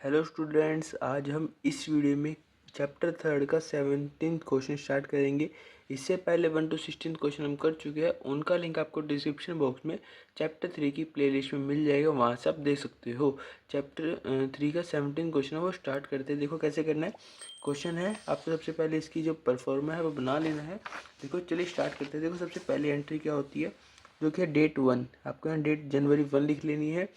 Hello students, आज हम इस वीडियो में चैप्टर 3 का 17th क्वेश्चन स्टार्ट करेंगे। इससे पहले 1 to 16 क्वेश्चन हम कर चुके हैं। उनका लिंक आपको डिस्क्रिप्शन बॉक्स में चैप्टर 3 की प्लेलिस्ट में मिल जाएगा, वहाँ से आप देख सकते हो। चैप्टर 3 का 17 क्वेश्चन है वो स्टार्ट करते हैं। देखो कैसे करना है। क्वेश्चन है, आपको सबसे पहले इसकी जो परफॉर्मा है वो बना लेना है। देखो चलिए स्टार्ट करते हैं। देखो सबसे पहले एंट्री क्या होती है, जो कि है डेट 1। आपको यहाँ डेट जनवरी 1 लिख लेनी है।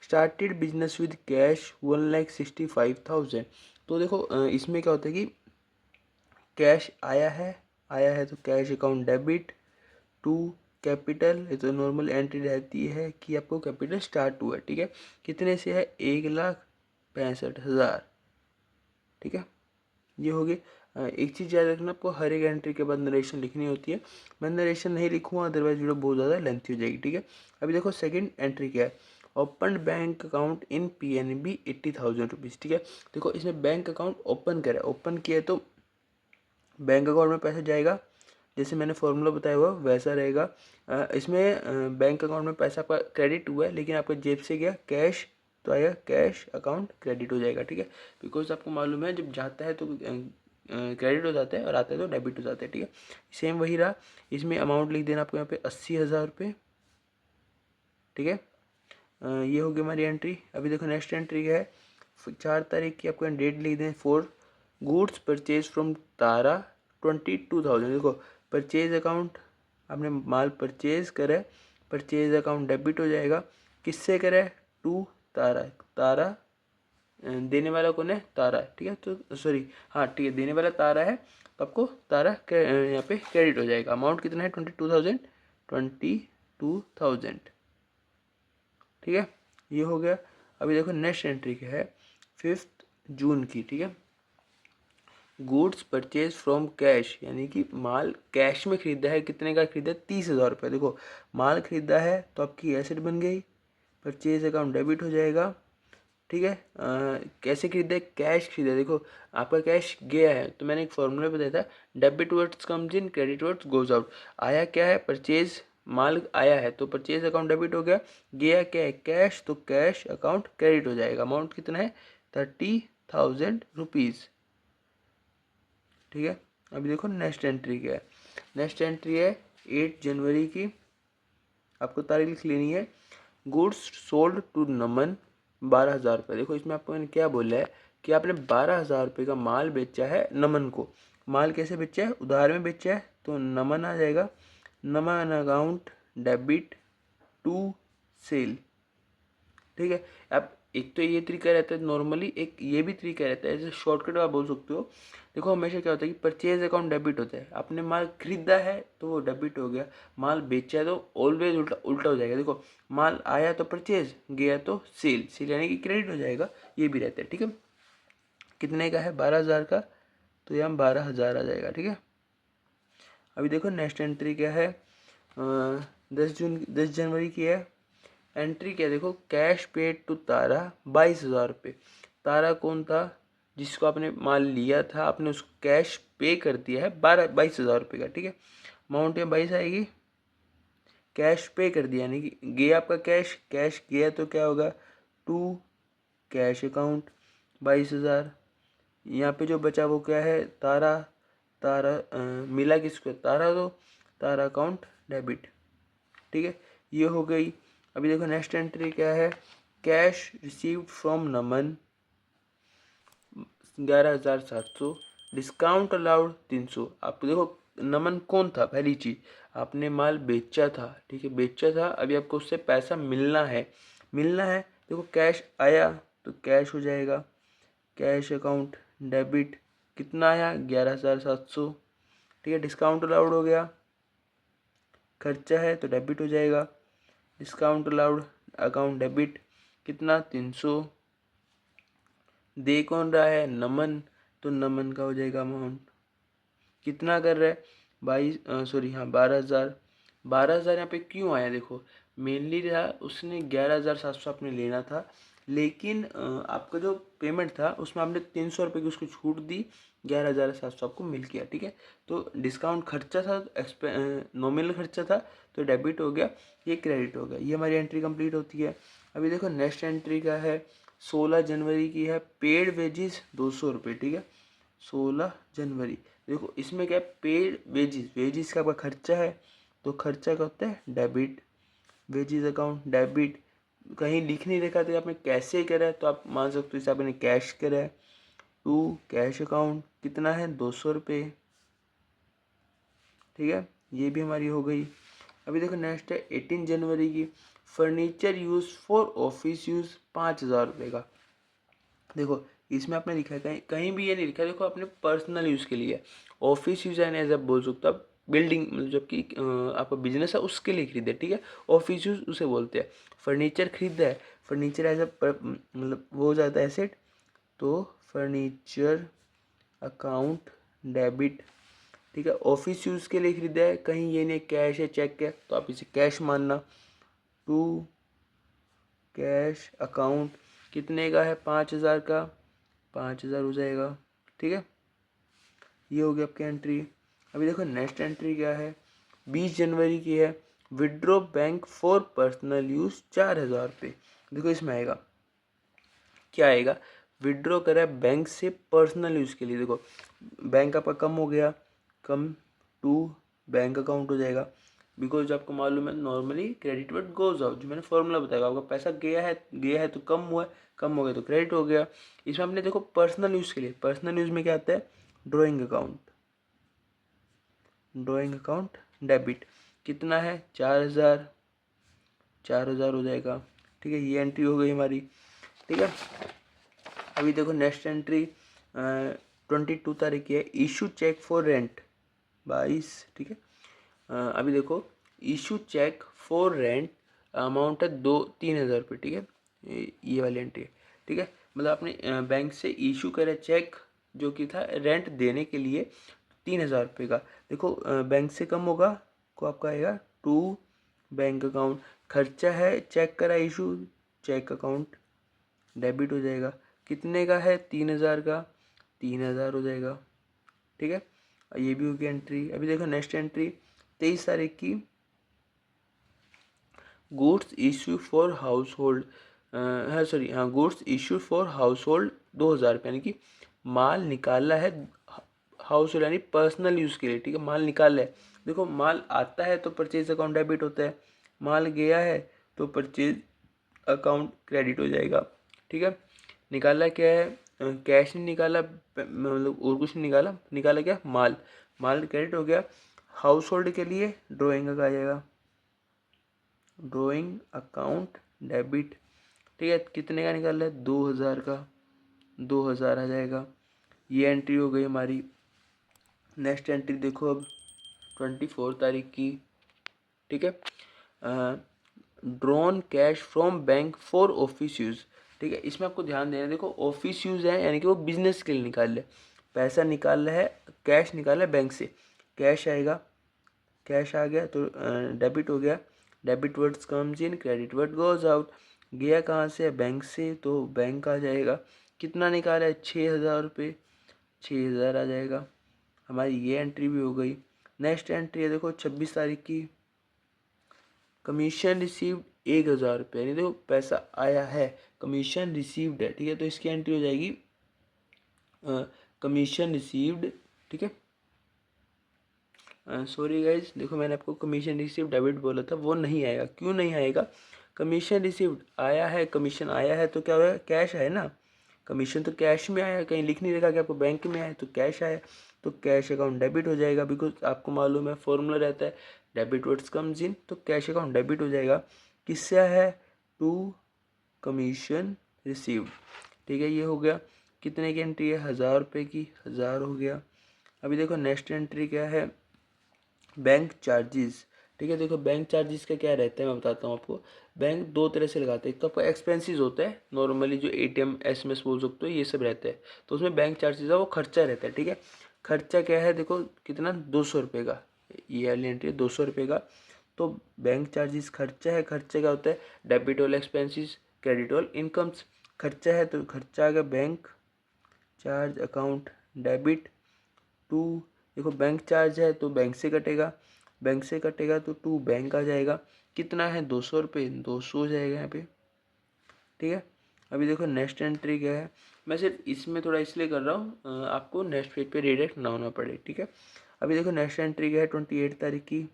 Started business with cash 1,65,000। तो देखो इसमें क्या होता है कि कैश आया है तो cash account debit to capital. ये तो नॉर्मल एंट्री रहती है कि आपको कैपिटल स्टार्ट हुआ है, ठीक है। कितने से है, 1,65,000, ठीक है। ये हो गई। एक चीज़ याद रखना, आपको हर एक एंट्री के बाद नरेशन लिखनी होती है। मैं नरेशन नहीं लिखूँगा, अदरवाइज वीडियो बहुत ज़्यादा लेंथी हो जाएगी, ठीक है। अभी देखो सेकंड एंट्री क्या है, open bank account in PNB 80,000 rupees, ठीक है। देखो इसमें बैंक अकाउंट ओपन करा है, ओपन किया है तो बैंक अकाउंट में पैसा जाएगा, जैसे मैंने फॉर्मूला बताया हुआ वैसा रहेगा। इसमें बैंक अकाउंट में पैसा आपका क्रेडिट हुआ है, लेकिन आपका जेब से गया कैश, तो आएगा कैश अकाउंट क्रेडिट हो जाएगा, ठीक है। बिकॉज आपको मालूम है जब जाता है तो क्रेडिट हो जाता है और आता है तो डेबिट हो जाता है, ठीक है। सेम वही रहा, इसमें अमाउंट लिख देना आपको यहाँ पे 80,000 रुपये, ठीक है। ये होगी हमारी एंट्री। अभी देखो नेक्स्ट एंट्री क्या है, 4 तारीख की आपको डेट लिख दें। फॉर गुड्स परचेज फ्रॉम तारा 22,000। देखो परचेज अकाउंट, आपने माल परचेज करा है, परचेज अकाउंट डेबिट हो जाएगा। किससे करा है, टू तारा। तारा देने वाला कौन है, तारा, ठीक है। तो सॉरी, हाँ ठीक है, देने वाला तारा है तो आपको तारा यहाँ पे क्रेडिट हो जाएगा। अमाउंट कितना है, 22,000, 22,000, ठीक है। ये हो गया। अभी देखो नेक्स्ट एंट्री क्या है, 5 जून की, ठीक है। गुड्स परचेज फ्रॉम कैश, यानी कि माल कैश में खरीदा है। कितने का खरीदा है, 30,000 रुपये। देखो माल खरीदा है तो आपकी एसेट बन गई, परचेज अकाउंट डेबिट हो जाएगा, ठीक है। कैसे खरीदा है, कैश खरीदा है। देखो आपका कैश गया है तो मैंने एक फॉर्मूला बताया था, debit words comes in, credit words goes out. आया क्या है, परचेज, माल आया है तो परचेज अकाउंट डेबिट हो गया। गया क्या है, कैश, तो कैश अकाउंट क्रेडिट हो जाएगा। अमाउंट कितना है, 30,000 रुपीज़, ठीक है। अभी देखो नेक्स्ट एंट्री क्या है, नेक्स्ट एंट्री है 8 जनवरी की। आपको तारीख लिख लेनी है। गुड्स सोल्ड टू नमन 12,000 रुपये। देखो इसमें आपको मैंने क्या बोला है कि आपने 12,000 रुपये का माल बेचा है नमन को। माल कैसे बेचा है, उधार में बेचा है तो नमन आ जाएगा। नमन अकाउंट डेबिट टू सेल, ठीक है। अब एक तो ये तरीका रहता है नॉर्मली, एक ये भी तरीका रहता है, जैसे शॉर्टकट आप बोल सकते हो। देखो हमेशा क्या होता है कि परचेज अकाउंट डेबिट होता है। आपने माल खरीदा है तो वो डेबिट हो गया, माल बेचा है तो ऑलवेज उल्टा उल्टा हो जाएगा। देखो माल आया तो परचेज, गया तो सेल, सेल यानी कि क्रेडिट हो जाएगा, ये भी रहता है, ठीक है। कितने का है, 12,000 का, तो यहाँ 12,000 आ जाएगा, ठीक है। अभी देखो नेक्स्ट एंट्री क्या है, 10 जनवरी की है। एंट्री क्या, देखो कैश पेड टू तारा 22,000 रुपये। तारा कौन था, जिसको आपने माल लिया था, आपने उसको कैश पे कर दिया है 22,000 रुपये का, ठीक है। अमाउंट यहाँ 22 आएगी, कैश पे कर दिया यानी कि गया आपका कैश, कैश गया तो क्या होगा, टू कैश अकाउंट 22,000। यहाँ पे जो बचा वो क्या है, तारा, तारा मिला किसको, तारा, तो तारा अकाउंट डेबिट, ठीक है। ये हो गई। अभी देखो नेक्स्ट एंट्री क्या है, cash received from Naman 11,700, discount allowed 300। आप देखो नमन कौन था, पहली चीज आपने माल बेचा था, ठीक है, बेचा था, अभी आपको उससे पैसा मिलना है, मिलना है। देखो कैश आया तो कैश हो जाएगा, कैश अकाउंट डेबिट, कितना आया, 11,700, ठीक है। डिस्काउंट अलाउड हो गया, खर्चा है तो डेबिट हो जाएगा, डिस्काउंट अलाउड अकाउंट डेबिट, कितना, 300। दे कौन रहा है, नमन, तो नमन का हो जाएगा अमाउंट, कितना कर रहा है, 22, सॉरी हाँ 12,000। 12,000 यहाँ पे क्यों आया, देखो मेनली रहा उसने 11,700 आपने लेना था, लेकिन आपका जो पेमेंट था उसमें आपने 300 रुपये की उसको छूट दी, 11,700 आपको मिल गया, ठीक है। तो डिस्काउंट खर्चा था, नॉमिनल खर्चा था तो डेबिट हो गया, ये क्रेडिट हो गया। ये हमारी एंट्री कंप्लीट होती है। अभी देखो नेक्स्ट एंट्री का है 16 जनवरी की है पेड वेजिस 200 रुपये, ठीक है। 16 जनवरी, देखो इसमें क्या है, पेड वेजिस, वेजिस का आपका खर्चा है, तो खर्चा का होता है डेबिट, वेजिस अकाउंट डेबिट। कहीं लिख नहीं रखा तो आपने कैसे करा है, तो आप मान सकते हो इसे आपने कैश करा है। टू कैश अकाउंट कितना है 200 रुपये, ठीक है, ये भी हमारी हो गई। अभी देखो नेक्स्ट है 18 जनवरी की, furniture use for office use 5,000 रुपये का। देखो इसमें आपने लिखा है, कहीं कहीं भी ये नहीं लिखा है, देखो अपने पर्सनल यूज़ के लिए, ऑफिस यूज एंड एज आप बोल सकते हो, आप बिल्डिंग मतलब जबकि आपका बिजनेस है उसके लिए खरीदे, ठीक है। ऑफिस यूज उसे बोलते हैं। फर्नीचर खरीदा है, फर्नीचर एज अ मतलब वो हो जाता है एसेट, तो फर्नीचर अकाउंट डेबिट, ठीक है। ऑफिस यूज़ के लिए खरीदा है, कहीं ये नहीं कैश है चेक है, तो आप इसे कैश मानना। टू कैश अकाउंट कितने का है 5,000 का, 5,000 हो जाएगा, ठीक है। ये हो गया आपकी एंट्री। अभी देखो नेक्स्ट एंट्री क्या है, 20 जनवरी की है, withdraw bank for personal use 4,000 रुपये। देखो इसमें आएगा क्या आएगा, विड्रॉ करा बैंक से पर्सनल यूज़ के लिए। देखो बैंक आपका कम हो गया, कम टू बैंक अकाउंट हो जाएगा, बिकॉज आपको मालूम है normally credit word goes out, जो मैंने फॉर्मूला बताया, आपका पैसा गया है तो कम हुआ है, कम हो गया तो क्रेडिट हो गया। इसमें आपने देखो पर्सनल यूज़ के लिए, पर्सनल यूज़ में क्या आता है, drawing account, drawing account debit कितना है 4,000, 4,000 हो जाएगा, ठीक है। ये एंट्री हो गई हमारी, ठीक है। अभी देखो नेक्स्ट एंट्री 22 तारीख की है, इशू चेक फॉर रेंट 22, ठीक है। अभी देखो issue cheque for rent amount है 3,000 रुपये, ठीक है। ये वाली एंट्री है, ठीक है। मतलब आपने बैंक से इशू करा चेक जो कि था रेंट देने के लिए 3,000 रुपये का। देखो बैंक से कम होगा को आपका आएगा टू बैंक अकाउंट, खर्चा है चेक करा इशू, चेक अकाउंट डेबिट हो जाएगा, कितने का है 3,000 का, 3,000 हो जाएगा, ठीक है। ये भी होगी एंट्री। अभी देखो नेक्स्ट एंट्री 23 तारीख की, goods issue for house hold, हाँ सॉरी, हाँ goods issue for house hold 2,000 रुपये, यानी कि माल निकाला है हाउस होल्ड यानी पर्सनल यूज़ के लिए, ठीक है। माल निकाला है, देखो माल आता है तो परचेज अकाउंट डेबिट होता है, माल गया है तो परचेज अकाउंट क्रेडिट हो जाएगा, ठीक है। निकाला क्या है, कैश नहीं निकाला, मतलब और कुछ नहीं निकाला, निकाला क्या माल, माल क्रेडिट हो गया। हाउस होल्ड के लिए ड्राइंग का आ जाएगा, ड्राइंग अकाउंट डेबिट, ठीक है। कितने का निकाला है 2,000 का, 2,000 आ जाएगा। ये एंट्री हो गई हमारी। नेक्स्ट एंट्री देखो अब 24 तारीख की, ठीक है। Drawn cash from bank for office use, ठीक है। इसमें आपको ध्यान देना, देखो ऑफिस यूज़ है यानी कि वो बिजनेस के लिए निकाल ले, पैसा निकाल रहा है, कैश निकाला है बैंक से, कैश आएगा, कैश आ गया तो डेबिट हो गया, debit words comes in, credit word goes out. गया कहाँ से, बैंक से, तो बैंक आ जाएगा। कितना निकाला है 6,000 रुपये, 6,000 आ जाएगा। हमारी ये एंट्री भी हो गई। नेक्स्ट एंट्री है देखो 26 तारीख की, कमीशन रिसीव्ड 1,000 रुपये, यानी देखो पैसा आया है, कमीशन रिसीव्ड है, ठीक है। तो इसकी एंट्री हो जाएगी कमीशन रिसीव्ड, ठीक है। सॉरी गाइज, देखो मैंने आपको कमीशन रिसीव्ड डेबिट बोला था, वो नहीं आएगा। क्यों नहीं आएगा, कमीशन रिसीव्ड आया है, कमीशन आया है तो क्या होगा, कैश है ना, कमीशन तो कैश में आया, कहीं लिख नहीं रखा कि आपको बैंक में आया, तो कैश आया, तो कैश अकाउंट डेबिट हो जाएगा, बिकॉज आपको मालूम है फॉर्मूला रहता है डेबिट वर्ड्स कम्स इन, तो कैश अकाउंट डेबिट हो जाएगा। किससे आया है, टू कमीशन रिसीव्ड, ठीक है। ये हो गया, कितने की एंट्री है 1,000 रुपये की, 1,000 हो गया। अभी देखो नेक्स्ट एंट्री क्या है, बैंक चार्जेस, ठीक है। देखो बैंक चार्जेस का क्या रहता है मैं बताता हूँ आपको। बैंक दो तरह से लगाते हैं, एक तो आपका एक्सपेंसेस होता है नॉर्मली, जो एटीएम एसएमएस बोल सकते हो, ये सब रहता है, तो उसमें बैंक चार्जेस है वो खर्चा रहता है, ठीक है। खर्चा क्या है, देखो कितना 200 रुपये का, ये वाली एंट्री 200 रुपये का, तो बैंक चार्जेस खर्चा है, खर्चा क्या होता है, debit all expenses, credit all incomes. खर्चा है तो खर्चा आ गया bank charge account debit to, देखो बैंक चार्ज है तो बैंक से कटेगा, बैंक से कटेगा तो टू बैंक आ जाएगा। कितना है 200 रुपये, 200 हो जाएगा यहाँ पे, ठीक है। अभी देखो नेक्स्ट एंट्री क्या है, मैं सिर्फ इसमें थोड़ा इसलिए कर रहा हूँ आपको नेक्स्ट पेज पे रिडायरेक्ट ना होना पड़े, ठीक है। अभी देखो नेक्स्ट एंट्री क्या है 28 तारीख की,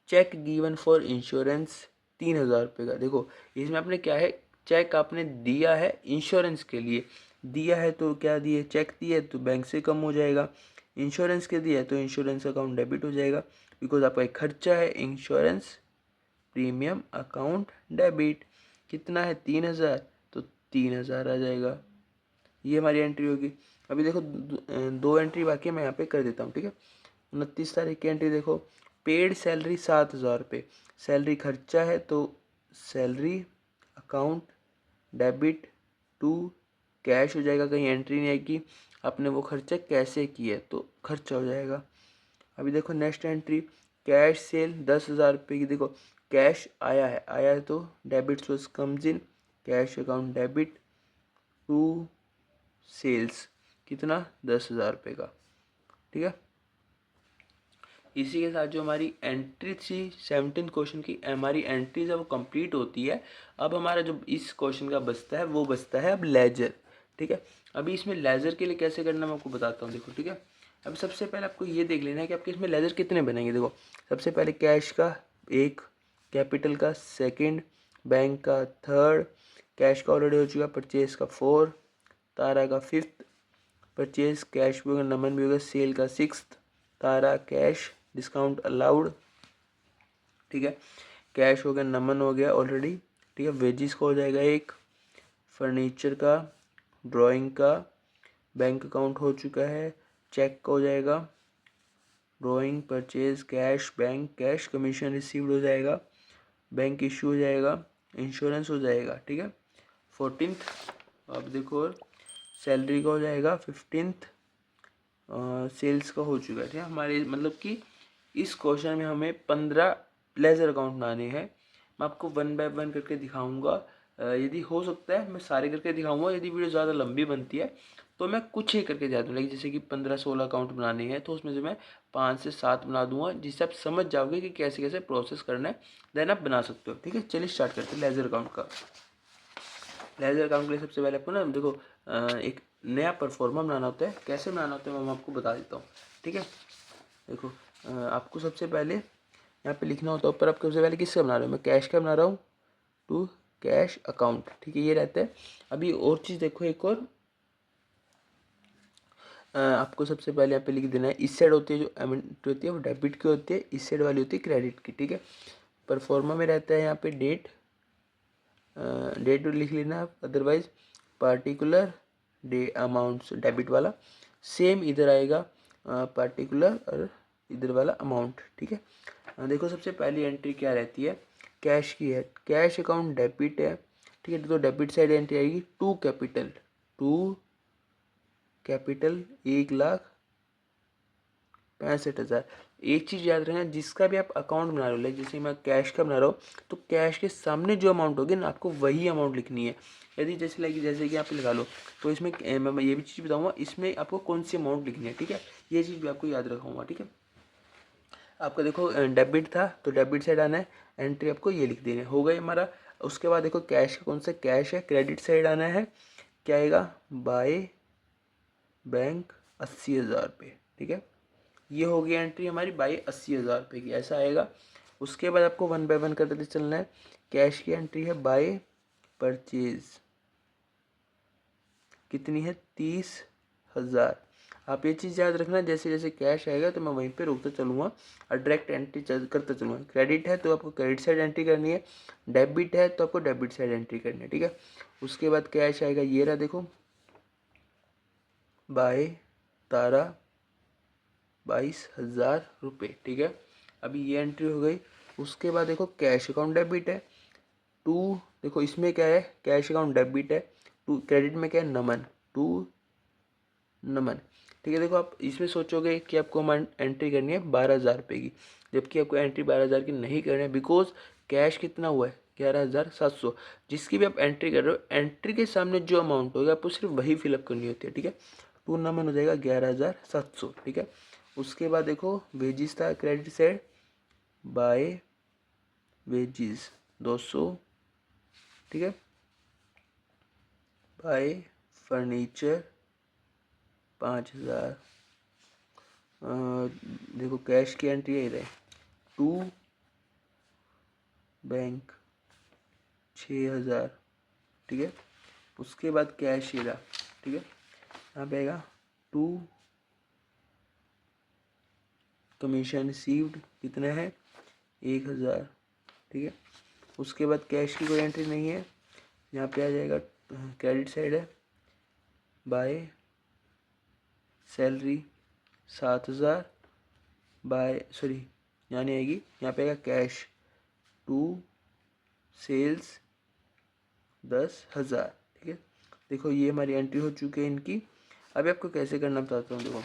चेक गिवन फॉर इंश्योरेंस 3,000 रुपये का। देखो इसमें आपने क्या है, चेक आपने दिया है इंश्योरेंस के लिए, दिया है तो क्या दिए, चेक दिए तो बैंक से कम हो जाएगा, इंश्योरेंस के दिया है तो इंश्योरेंस अकाउंट डेबिट हो जाएगा, बिकॉज आपका एक खर्चा है, इंश्योरेंस प्रीमियम अकाउंट डेबिट। कितना है 3,000, तो 3,000 आ जाएगा, ये हमारी एंट्री होगी। अभी देखो दो एंट्री बाकी है, मैं यहाँ पे कर देता हूँ, ठीक है। 29 तारीख की एंट्री देखो, पेड सैलरी 7,000 रुपये, सैलरी खर्चा है तो salary account debit to cash हो जाएगा, कहीं एंट्री नहीं आएगी, आपने वो खर्चा कैसे किया है तो खर्चा हो जाएगा। अभी देखो नेक्स्ट एंट्री, कैश सेल 10,000 रुपये की। देखो कैश आया है, आया है तो debit source comes in, cash account debit to sales, कितना 10,000 रुपये का, ठीक है। इसी के साथ जो हमारी एंट्री थी 17 क्वेश्चन की, हमारी एंट्री जब कंप्लीट होती है, अब हमारा जो इस क्वेश्चन का बचता है वो बचता है अब लेजर, ठीक है। अभी इसमें लेजर के लिए कैसे करना मैं आपको बताता हूँ, देखो ठीक है। अब सबसे पहले आपको ये देख लेना है कि आपके इसमें लेजर कितने बनेंगे। देखो सबसे पहले कैश का 1, कैपिटल का 2, बैंक का 3, कैश का ऑलरेडी हो चुका, परचेज का 4, तारा का 5th, परचेज कैश भी होगा, नमन भी होगा, सेल का 6th, तारा कैश डिस्काउंट अलाउड, ठीक है। कैश हो गया, नमन हो गया ऑलरेडी, ठीक है। वेजिस का हो जाएगा 1, फर्नीचर का, ड्राइंग का, बैंक अकाउंट हो चुका है, चेक का हो जाएगा, drawing purchase cash bank cash, commission received हो जाएगा, बैंक इशू हो जाएगा, इंश्योरेंस हो जाएगा, ठीक है 14th। अब देखो सैलरी का हो जाएगा 15th, सेल्स का हो चुका है, ठीक है। हमारे मतलब कि इस क्वेश्चन में हमें 15 लेजर अकाउंट बनाने हैं। मैं आपको 1 बाय 1 करके दिखाऊंगा, यदि हो सकता है मैं सारे करके दिखाऊंगा, यदि वीडियो ज़्यादा लंबी बनती है तो मैं कुछ ही करके जा दूँगा, जैसे कि 15-16 अकाउंट बनाने हैं तो उसमें से मैं 5 से 7 बना दूंगा, जिससे आप समझ जाओगे कि कैसे कैसे प्रोसेस करना है, देन आप बना सकते हो, ठीक है। चलिए स्टार्ट करते हैं लेजर अकाउंट का। लेजर अकाउंट के लिए सबसे पहले आपको ना देखो एक नया परफॉर्मा बनाना होता है, कैसे बनाना होता है मैं आपको बता देता हूँ, ठीक है। देखो आपको सबसे पहले यहाँ पे लिखना होता है ऊपर, आपको सबसे पहले किसका बना रहे हो, मैं कैश का बना रहा हूँ, टू कैश अकाउंट, ठीक है, ये रहता है। अभी और चीज़ देखो एक और, आपको सबसे पहले यहाँ पे लिख देना है, इस साइड होती है जो अमाउंट होती है वो डेबिट की होती है, इस साइड वाली होती है क्रेडिट की, ठीक है। परफॉर्मा में रहता है यहाँ पे डेट, डेट लिख लेना आप, otherwise particular day amounts debit वाला, सेम इधर आएगा पार्टिकुलर और इधर वाला अमाउंट, ठीक है। देखो सबसे पहली एंट्री क्या रहती है, कैश की है, कैश अकाउंट डेबिट है, ठीक है। तो डेबिट साइड एंट्री आएगी टू कैपिटल, टू कैपिटल 1,65,000। एक चीज़ याद रखना, जिसका भी आप अकाउंट बना रहे हो, लाइक जैसे मैं कैश का बना रहा हूँ तो कैश के सामने जो अमाउंट होगी ना आपको वही अमाउंट लिखनी है। यदि जैसे लाइक जैसे कि आप लगा लो तो इसमें मैं ये भी चीज़ बताऊँगा इसमें आपको कौन सी अमाउंट लिखनी है, ठीक है। ये चीज़ भी आपको याद रखूँगा, ठीक है। आपका देखो डेबिट था तो डेबिट साइड आना है, एंट्री आपको ये लिख देनी है, हो गई हमारा। उसके बाद देखो कैश का कौन सा कैश है, क्रेडिट साइड आना है, क्या आएगा, बाय बैंक 80,000 रुपये, ठीक है। ये हो गई एंट्री हमारी बाई 80,000 रुपये की, ऐसा आएगा। उसके बाद आपको 1 बाय 1 करते चलना है। कैश की एंट्री है बाय परचेज, कितनी है 30,000। आप ये चीज़ याद रखना, जैसे जैसे कैश आएगा तो मैं वहीं पे रोकता चलूँगा और डायरेक्ट एंट्री करता चलूँगा। क्रेडिट है तो आपको क्रेडिट साइड एंट्री करनी है, डेबिट है तो आपको डेबिट साइड एंट्री करनी है, ठीक है। उसके बाद कैश आएगा, ये रहा देखो, बाय तारा 22,000 रुपये, ठीक है। अभी ये एंट्री हो गई। उसके बाद देखो कैश अकाउंट डेबिट है, टू देखो इसमें क्या है, कैश अकाउंट डेबिट है, टू क्रेडिट में क्या है, नमन, टू नमन, ठीक है। देखो आप इसमें सोचोगे कि आपको अमाउंट एंट्री करनी है 12,000 रुपये की, जबकि आपको एंट्री 12,000 की नहीं करनी है, बिकॉज कैश कितना हुआ है 11,700। जिसकी भी आप एंट्री कर रहे हो, एंट्री के सामने जो अमाउंट होगा आपको सिर्फ वही फिलअप करनी होती है, ठीक है। टू नमन हो जाएगा 11,700, ठीक है। उसके बाद देखो वेजिस था क्रेडिट साइड, बाय वेजिस 200, ठीक है। Bye furniture 5,000। देखो कैश की एंट्री है इधर, टू बैंक 6,000, ठीक है। उसके बाद कैश ही रहा, ठीक है। यहाँ पे आएगा टू कमीशन रिसीव्ड, कितना है 1,000, ठीक है। उसके बाद कैश की कोई एंट्री नहीं है। यहाँ पे आ जाएगा क्रेडिट साइड है, बाय सैलरी 7,000, बाय सॉरी यहाँ नहीं आएगी, यहाँ पे आएगा कैश टू सेल्स 10,000, ठीक है। देखो ये हमारी एंट्री हो चुकी है इनकी। अभी आपको कैसे करना बताता हूँ। देखो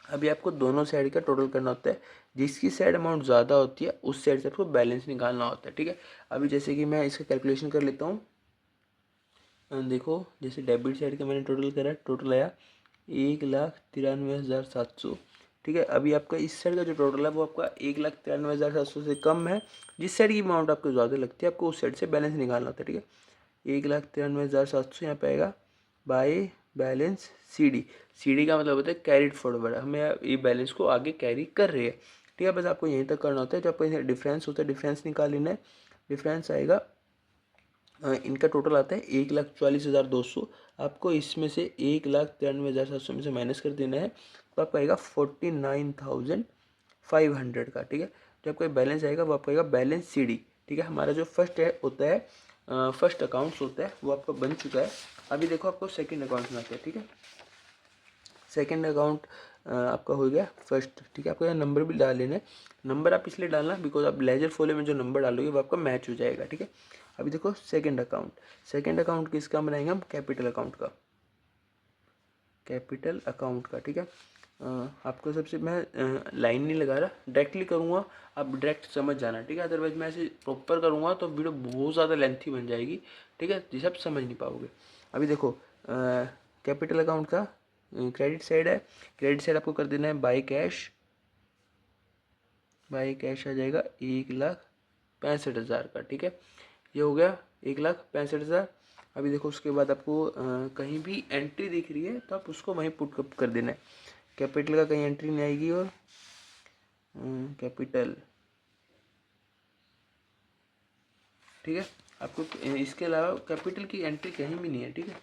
अभी आपको दोनों साइड का टोटल करना होता है, जिसकी साइड अमाउंट ज़्यादा होती है उस साइड से आपको बैलेंस निकालना होता है, ठीक है। अभी जैसे कि मैं इसका कैलकुलेशन कर लेता हूँ। देखो जैसे डेबिट साइड का मैंने टोटल करा, टोटल आया 1,93,700, ठीक है। अभी आपका इस साइड का जो टोटल है वो आपका 1,93,700 से कम है। जिस साइड की अमाउंट आपको ज़्यादा लगती है आपको उस साइड से बैलेंस निकालना होता है, ठीक है। 1,93,700 यहाँ पे आएगा बाय बैलेंस सी डी का मतलब होता है कैरिड फॉरवर्ड, हमें ये बैलेंस को आगे कैरी कर रही है, ठीक है। बस आपको यहीं तक करना होता है। जब आपको डिफरेंस होता है डिफरेंस निकाल लेना है। डिफरेंस आएगा इनका टोटल आता है 1,44,200। आपको इसमें से 1,93,700 में से माइनस कर देना है, तो आपका आएगा 49,500 का, ठीक है। जो आपका बैलेंस आएगा वो आपका आएगा बैलेंस सी डी, ठीक है। हमारा जो फर्स्ट है होता है फर्स्ट अकाउंट्स होता है वो आपका बन चुका है। अभी देखो आपको सेकंड अकाउंट बनाते हैं, ठीक है। सेकंड अकाउंट आपका हो गया फर्स्ट, ठीक है। आपको यहाँ नंबर भी डाल लेना है। नंबर आप इसलिए डालना बिकॉज आप लेजर फोले में जो नंबर डालोगे वो आपका मैच हो जाएगा, ठीक है। अभी देखो सेकंड अकाउंट किसका बनाएंगे हम, कैपिटल अकाउंट का, कैपिटल अकाउंट का, ठीक है। आपको सबसे मैं लाइन नहीं लगा रहा, डायरेक्टली करूँगा, आप डायरेक्ट समझ जाना, ठीक है। अदरवाइज मैं ऐसे प्रॉपर करूँगा तो वीडियो बहुत ज़्यादा लेंथी बन जाएगी, ठीक है, जिसे आप समझ नहीं पाओगे। अभी देखो कैपिटल अकाउंट का क्रेडिट साइड है, क्रेडिट साइड आपको कर देना है बाय कैश आ जाएगा 1,65,000 का, ठीक है। ये हो गया 1,65,000। अभी देखो उसके बाद आपको कहीं भी एंट्री दिख रही है तो आप उसको वहीं पुट कर देना है। कैपिटल का कहीं एंट्री नहीं आएगी और कैपिटल, ठीक है। आपको इसके अलावा कैपिटल की एंट्री कहीं भी नहीं है, ठीक है।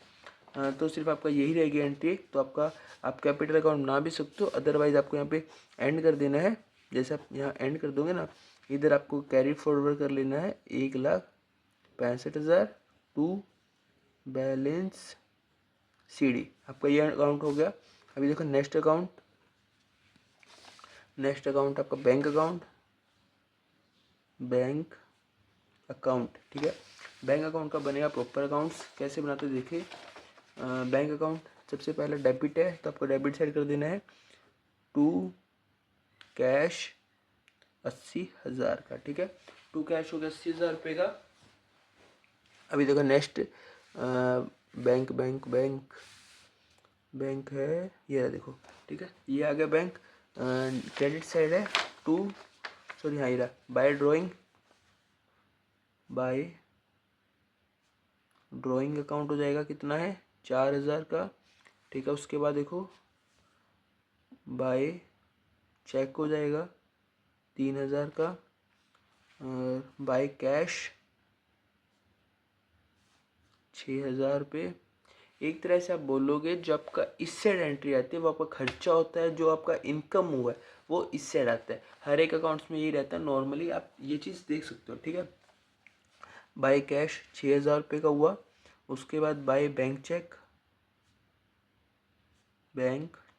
तो सिर्फ आपका यही रहेगी एंट्री, तो आपका आप कैपिटल अकाउंट बना भी सकते हो। अदरवाइज आपको यहाँ पे एंड कर देना है। जैसे आप यहाँ एंड कर दोगे ना, इधर आपको कैरी फॉरवर्ड कर लेना है 1,65,000 टू बैलेंस सी डी, आपका ये अकाउंट हो गया। अभी देखो नेक्स्ट अकाउंट आपका बैंक अकाउंट, ठीक है। बैंक अकाउंट का बनेगा प्रॉपर अकाउंट्स कैसे बनाते देखिए। बैंक अकाउंट सबसे पहले डेबिट है तो आपको डेबिट साइड कर देना है टू कैश 80,000 का, ठीक है। टू कैश हो गया 80,000 रुपये का। अभी देखो नेक्स्ट बैंक है ये देखो, ठीक है। ये आ गया बैंक। क्रेडिट साइड है टू सॉरी हाँ ये रहा बाय ड्राइंग अकाउंट हो जाएगा, कितना है 4,000 का, ठीक है। उसके बाद देखो बाय चेक हो जाएगा 3,000 का, और बाय कैश 6,000 रुपये। एक तरह से आप बोलोगे जो आपका इस साइड एंट्री आती है वो आपका खर्चा होता है, जो आपका इनकम हुआ है वो इस साइड आता है। हर एक अकाउंट्स में यही रहता है, नॉर्मली आप ये चीज़ देख सकते हो, ठीक है। बाय कैश 6,000 रुपये का हुआ। उसके बाद बाय बैंक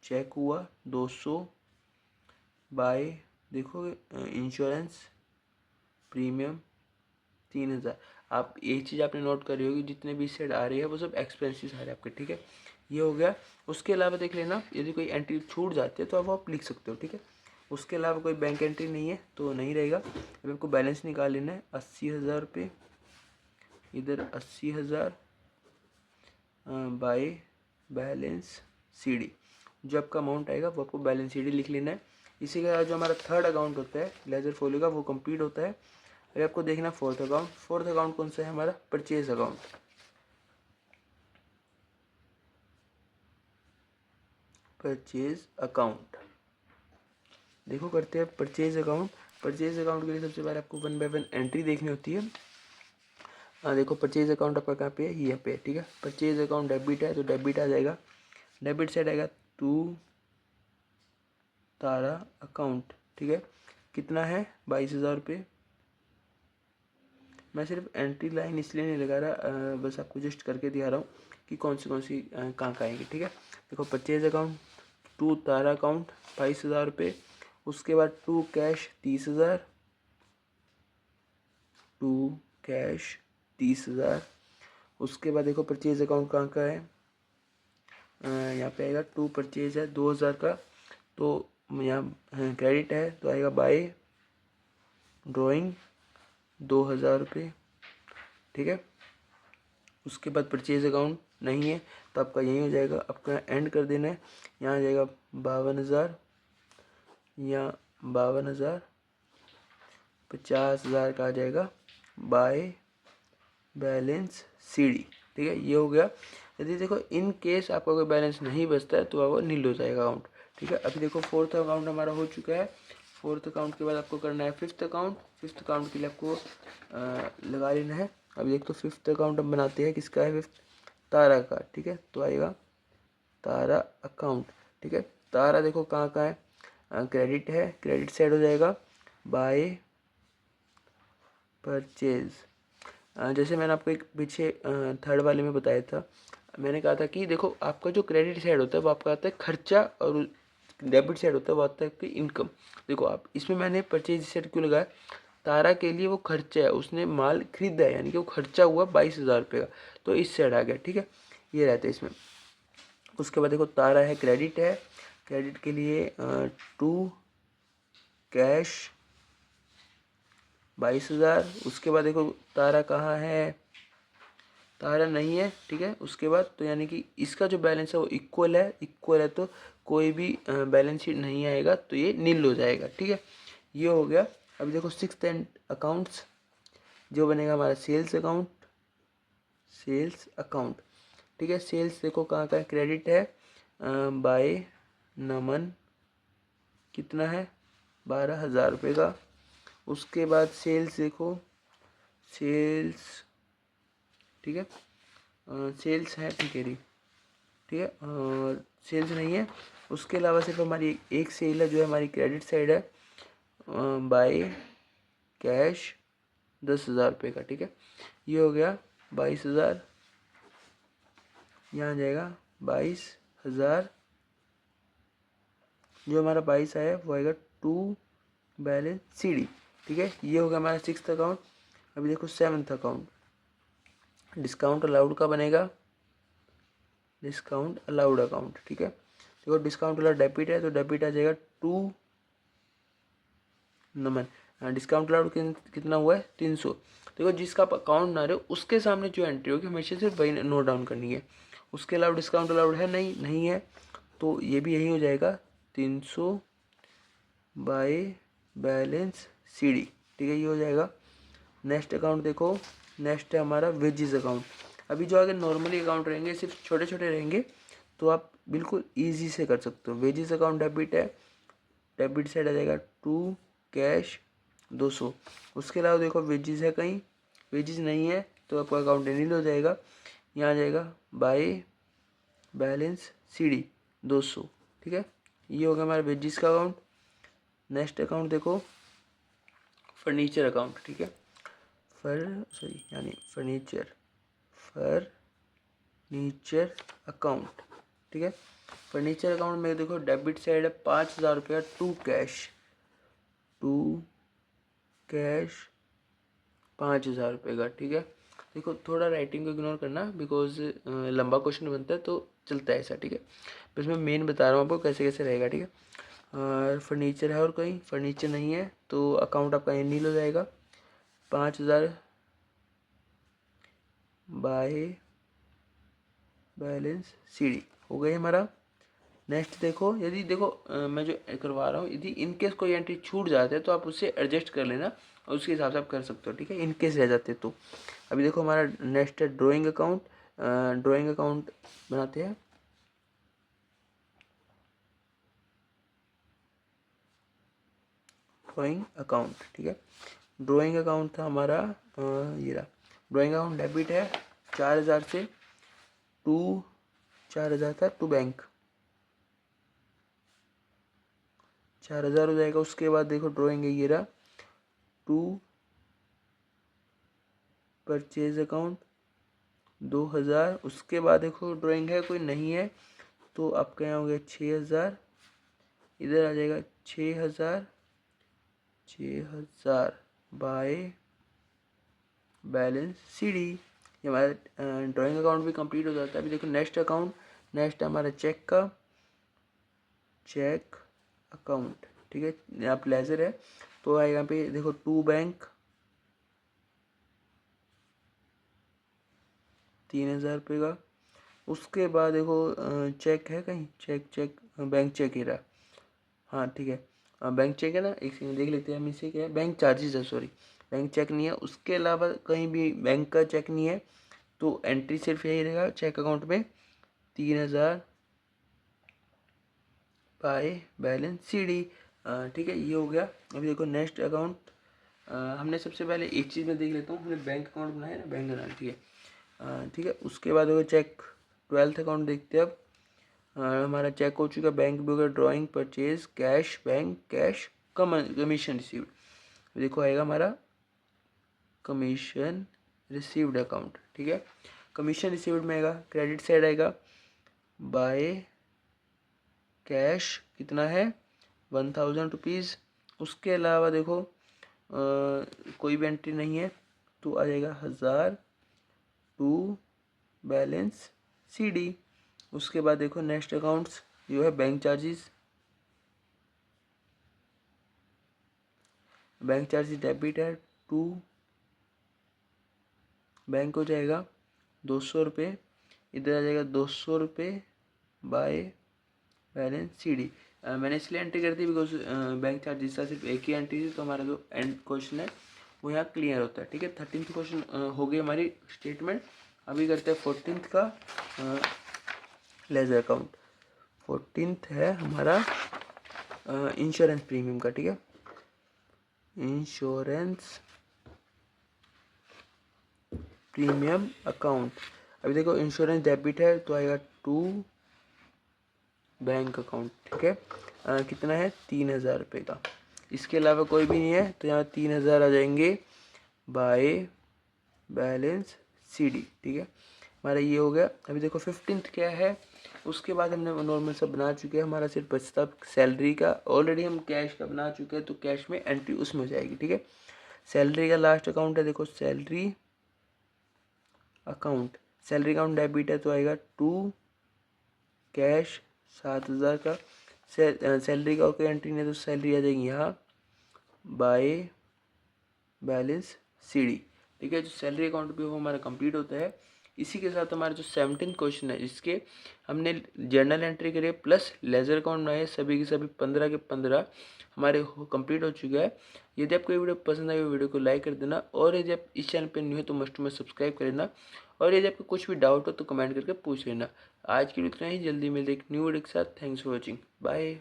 चेक हुआ 200। बाय देखो इंश्योरेंस प्रीमियम 3,000। आप एक चीज़ आपने नोट करी होगी, जितने भी सेट आ रही है वो सब एक्सपेंसेस आ रहे हैं आपके, ठीक है। ये हो गया। उसके अलावा देख लेना यदि कोई एंट्री छूट जाती है तो आप लिख सकते हो, ठीक है। उसके अलावा कोई बैंक एंट्री नहीं है तो नहीं रहेगा। अभी आपको बैलेंस निकाल लेना है 80,000 रुपये, इधर 80,000 बाय बैलेंस सी डी, जो आपका अमाउंट आएगा वो आपको बैलेंस सी डी लिख लेना है। इसी के बाद जो हमारा थर्ड अकाउंट होता है लेजर फोलियो का वो कंप्लीट होता है। अभी आपको देखना फोर्थ अकाउंट कौन सा है हमारा, परचेज अकाउंट। Purchase account. देखो करते हैं परचेज अकाउंट। परचेज अकाउंट के लिए सबसे पहले आपको 1 बाय 1 एंट्री देखनी होती है। देखो परचेज अकाउंट आपका कहाँ पे है, यहाँ पे, ठीक है। परचेज अकाउंट डेबिट है तो डेबिट आ जाएगा, डेबिट साइड आएगा टू तारा अकाउंट, ठीक है। कितना है 22,000 रुपये। मैं सिर्फ एंट्री लाइन इसलिए नहीं लगा रहा, बस आपको जस्ट करके दिखा रहा हूँ कि कौन सी कहाँ कहाँ आएंगी, ठीक है। देखो purchase account to Tara account 22,000 रुपये, उसके बाद टू कैश 30,000, टू कैश 30,000। उसके बाद देखो परचेज अकाउंट कहाँ का है, यहाँ पे आएगा टू परचेज है 2,000 का, तो यहाँ क्रेडिट है तो आएगा बाय ड्राइंग 2,000 रुपये, ठीक है। उसके बाद परचेज अकाउंट नहीं है तो आपका यही हो जाएगा, आपका एंड कर देना है। यहाँ आ जाएगा 52,000, या 52,000, 50,000 का आ जाएगा बाय बैलेंस सीडी, ठीक है। ये हो गया। यदि देखो इन केस आपका कोई बैलेंस नहीं बचता है तो आपको नील हो जाएगा अकाउंट, ठीक है। अभी देखो फोर्थ अकाउंट हमारा हो चुका है। फोर्थ अकाउंट के बाद आपको करना है फिफ्थ अकाउंट। फिफ्थ अकाउंट के लिए आपको लगा लेना है। अभी देखो फिफ्थ अकाउंट हम बनाते हैं, किसका है फिफ्थ, तारा का, ठीक है। तो आएगा तारा अकाउंट, ठीक है। तारा देखो कहाँ का है, क्रेडिट है, क्रेडिट साइड हो जाएगा बाय परचेज। जैसे मैंने आपको एक पीछे थर्ड वाले में बताया था, मैंने कहा था कि देखो आपका जो क्रेडिट साइड होता है वो आपका आता है खर्चा, और डेबिट साइड होता है वो आता है आपकी इनकम। देखो आप इसमें मैंने परचेज साइड क्यों लगाया, तारा के लिए वो खर्चा है, उसने माल खरीदा है, यानी कि वो खर्चा हुआ 22,000 रुपये का, तो इस साइड आ गया, ठीक है। ये रहता है इसमें। उसके बाद देखो तारा है, क्रेडिट है, क्रेडिट के लिए टू कैश 22,000। उसके बाद देखो तारा कहाँ है, तारा नहीं है, ठीक है। उसके बाद तो यानी कि इसका जो बैलेंस है वो इक्वल है, इक्वल है तो कोई भी बैलेंस शीट नहीं आएगा, तो ये नील हो जाएगा, ठीक है। ये हो गया। अभी देखो सिक्स्थ एंड अकाउंट्स जो बनेगा हमारा सेल्स अकाउंट, सेल्स अकाउंट, ठीक है। सेल्स देखो कहाँ का है, क्रेडिट है बाय नमन, कितना है 12,000 रुपये का। उसके बाद सेल्स देखो, सेल्स, ठीक है, सेल्स है, ठीक है री, ठीक है, और सेल्स नहीं है। उसके अलावा सिर्फ हमारी एक सेल है जो है हमारी क्रेडिट साइड है, बाय कैश 10,000 रुपये का, ठीक है। ये हो गया 22,000, यहाँ आ जाएगा 22,000, जो हमारा 22 आया वो आएगा टू बैलेंस सीडी, ठीक है। ये हो गया हमारा सिक्स्थ अकाउंट। अभी देखो सेवन्थ अकाउंट, डिस्काउंट अलाउड का बनेगा, डिस्काउंट अलाउड अकाउंट, ठीक है। देखो डिस्काउंट अलाउड डेबिट है तो डेबिट आ जाएगा टू नमन, डिस्काउंट अलाउड कितना हुआ है 300। देखो जिसका आप अकाउंट बना रहे हो उसके सामने जो एंट्री होगी हमेशा सिर्फ वही नोट डाउन करनी है, उसके अलावा डिस्काउंट अलाउड है नहीं है, तो ये भी यही हो जाएगा 300 बाय बैलेंस सीडी, ठीक है। ये हो जाएगा। नेक्स्ट अकाउंट देखो, नेक्स्ट है हमारा वेजेस अकाउंट। अभी जो अगर नॉर्मली अकाउंट रहेंगे सिर्फ छोटे छोटे रहेंगे तो आप बिल्कुल ईजी से कर सकते हो। वेजेस अकाउंट डेबिट है, डेबिट साइड आ जाएगा टू कैश 200। उसके अलावा देखो वेजेस है कहीं, वेजेस नहीं है तो आपका अकाउंट नील हो जाएगा, यहाँ आ जाएगा बाय बैलेंस सीडी 200, ठीक है। ये होगा हमारा वेजेस का अकाउंट। नेक्स्ट अकाउंट देखो फर्नीचर अकाउंट, ठीक है, यानी फर्नीचर अकाउंट, ठीक है। फर्नीचर अकाउंट में देखो डेबिट साइड है 5,000 रुपया टू कैश 5,000 रुपये का, ठीक है। देखो थोड़ा राइटिंग को इग्नोर करना बिकॉज लंबा क्वेश्चन बनता है तो चलता है ऐसा, ठीक है। बस मैं मेन बता रहा हूँ आपको कैसे कैसे रहेगा, ठीक है। और फर्नीचर है और कहीं फर्नीचर नहीं है तो अकाउंट आपका नील हो जाएगा। 5,000 बाय बैलेंस सीडी हो गई हमारा। नेक्स्ट देखो, यदि देखो मैं जो करवा रहा हूँ यदि इनकेस कोई एंट्री छूट जाते हैं तो आप उससे एडजस्ट कर लेना और उसके हिसाब से आप कर सकते हो, ठीक है, इनकेस रह जाते तो। अभी देखो हमारा नेक्स्ट है ड्राइंग अकाउंट। ड्राइंग अकाउंट बनाते हैं। ड्राइंग अकाउंट, ठीक है। ड्राइंग अकाउंट था हमारा ये रहा। ड्राइंग अकाउंट डेबिट है 4,000 से टू 4,000 था टू बैंक, 4,000 हो जाएगा। उसके बाद देखो ड्राइंग है ये रहा टू परचेज अकाउंट 2,000। उसके बाद देखो ड्राइंग है कोई नहीं है तो आपका यहाँ हो गया 6,000, इधर आ जाएगा 6,000 बाय बैलेंस CD। ये हमारा ड्राइंग अकाउंट भी कंप्लीट हो जाता है। अभी देखो नेक्स्ट अकाउंट, नेक्स्ट हमारा चेक का, चेक अकाउंट, ठीक है। यहाँ पे लेजर है तो आएगा यहाँ पे देखो टू बैंक 3,000 रुपये का। उसके बाद देखो चेक है कहीं, चेक बैंक चेक ही रहा, हाँ ठीक है। बैंक चेक है ना, एक सेकंड देख लेते हैं हम इसे क्या है। बैंक चार्जेस है, सॉरी बैंक चेक नहीं है। उसके अलावा कहीं भी बैंक का चेक नहीं है तो एंट्री सिर्फ यही रहेगा चेक अकाउंट में 3,000 बाय बैलेंस CD, ठीक है। ये हो गया। अभी देखो नेक्स्ट अकाउंट, हमने सबसे पहले एक चीज़ में देख लेता हूँ, हमने बैंक अकाउंट बनाया ना, बैंक अकाउंट, ठीक है। ठीक है, उसके बाद देखो चेक 12th अकाउंट देखते हैं अब। हमारा चेक हो चुका, बैंक भी हो गया, drawing, purchase, cash, bank cash, commission received. देखो आएगा हमारा कमीशन रिसीव्ड अकाउंट, ठीक है। कमीशन रिसीव्ड में आएगा क्रेडिट साइड आएगा बाय कैश, कितना है 1,000 रुपीज़। उसके अलावा देखो कोई भी एंट्री नहीं है तो आ जाएगा 1,000 टू बैलेंस CD। उसके बाद देखो नेक्स्ट अकाउंट्स जो है bank charges, bank charges debit है टू बैंक हो जाएगा 200 रुपये, इधर आ जाएगा 200 रुपये बाय बैलेंस CD। मैंने इसलिए एंट्री कर दी बिकॉज बैंक चार्जेस का सिर्फ एक ही एंट्री थी तो हमारा जो एंड क्वेश्चन है वो यहाँ क्लियर होता है, ठीक है। 13th क्वेश्चन हो गई हमारी स्टेटमेंट। अभी करते हैं 14th का लेजर अकाउंट। 14th है हमारा इंश्योरेंस प्रीमियम का, ठीक है। Insurance premium account. अभी देखो इंश्योरेंस डेबिट है तो आएगा टू बैंक अकाउंट, ठीक है। कितना है 3,000 रुपये का। इसके अलावा कोई भी नहीं है तो यहाँ 3,000 आ जाएंगे बाय बैलेंस CD, ठीक है। हमारा ये हो गया। अभी देखो 15th क्या है, उसके बाद हमने नॉर्मल सब बना चुके हैं। हमारा सिर्फ बचता सैलरी का, ऑलरेडी हम कैश का बना चुके हैं तो कैश में एंट्री उसमें हो जाएगी, ठीक है। सैलरी का लास्ट अकाउंट है देखो salary account. Salary account debit है तो आएगा टू कैश 7,000 का। सैलरी का कोई एंट्री नहीं तो सैलरी आ जाएगी यहाँ बाय बैलेंस CD, ठीक है। जो सैलरी अकाउंट भी वो हमारा कंप्लीट होता है। इसी के साथ हमारा जो 17th क्वेश्चन है इसके हमने जर्नल एंट्री करे प्लस लेजर अकाउंट बनाए, सभी के सभी 15 के 15 हमारे कंप्लीट हो चुका है। यदि आपको ये वीडियो पसंद आई वीडियो को लाइक कर देना, और यदि आप इस चैनल पर न्यू है तो मस्ट में सब्सक्राइब कर देना, और यदि आपको कुछ भी डाउट हो तो कमेंट करके पूछ लेना। आज की वीडियो इतना ही, जल्दी मिलते एक न्यू वीडियो के साथ। Thanks for watching, bye.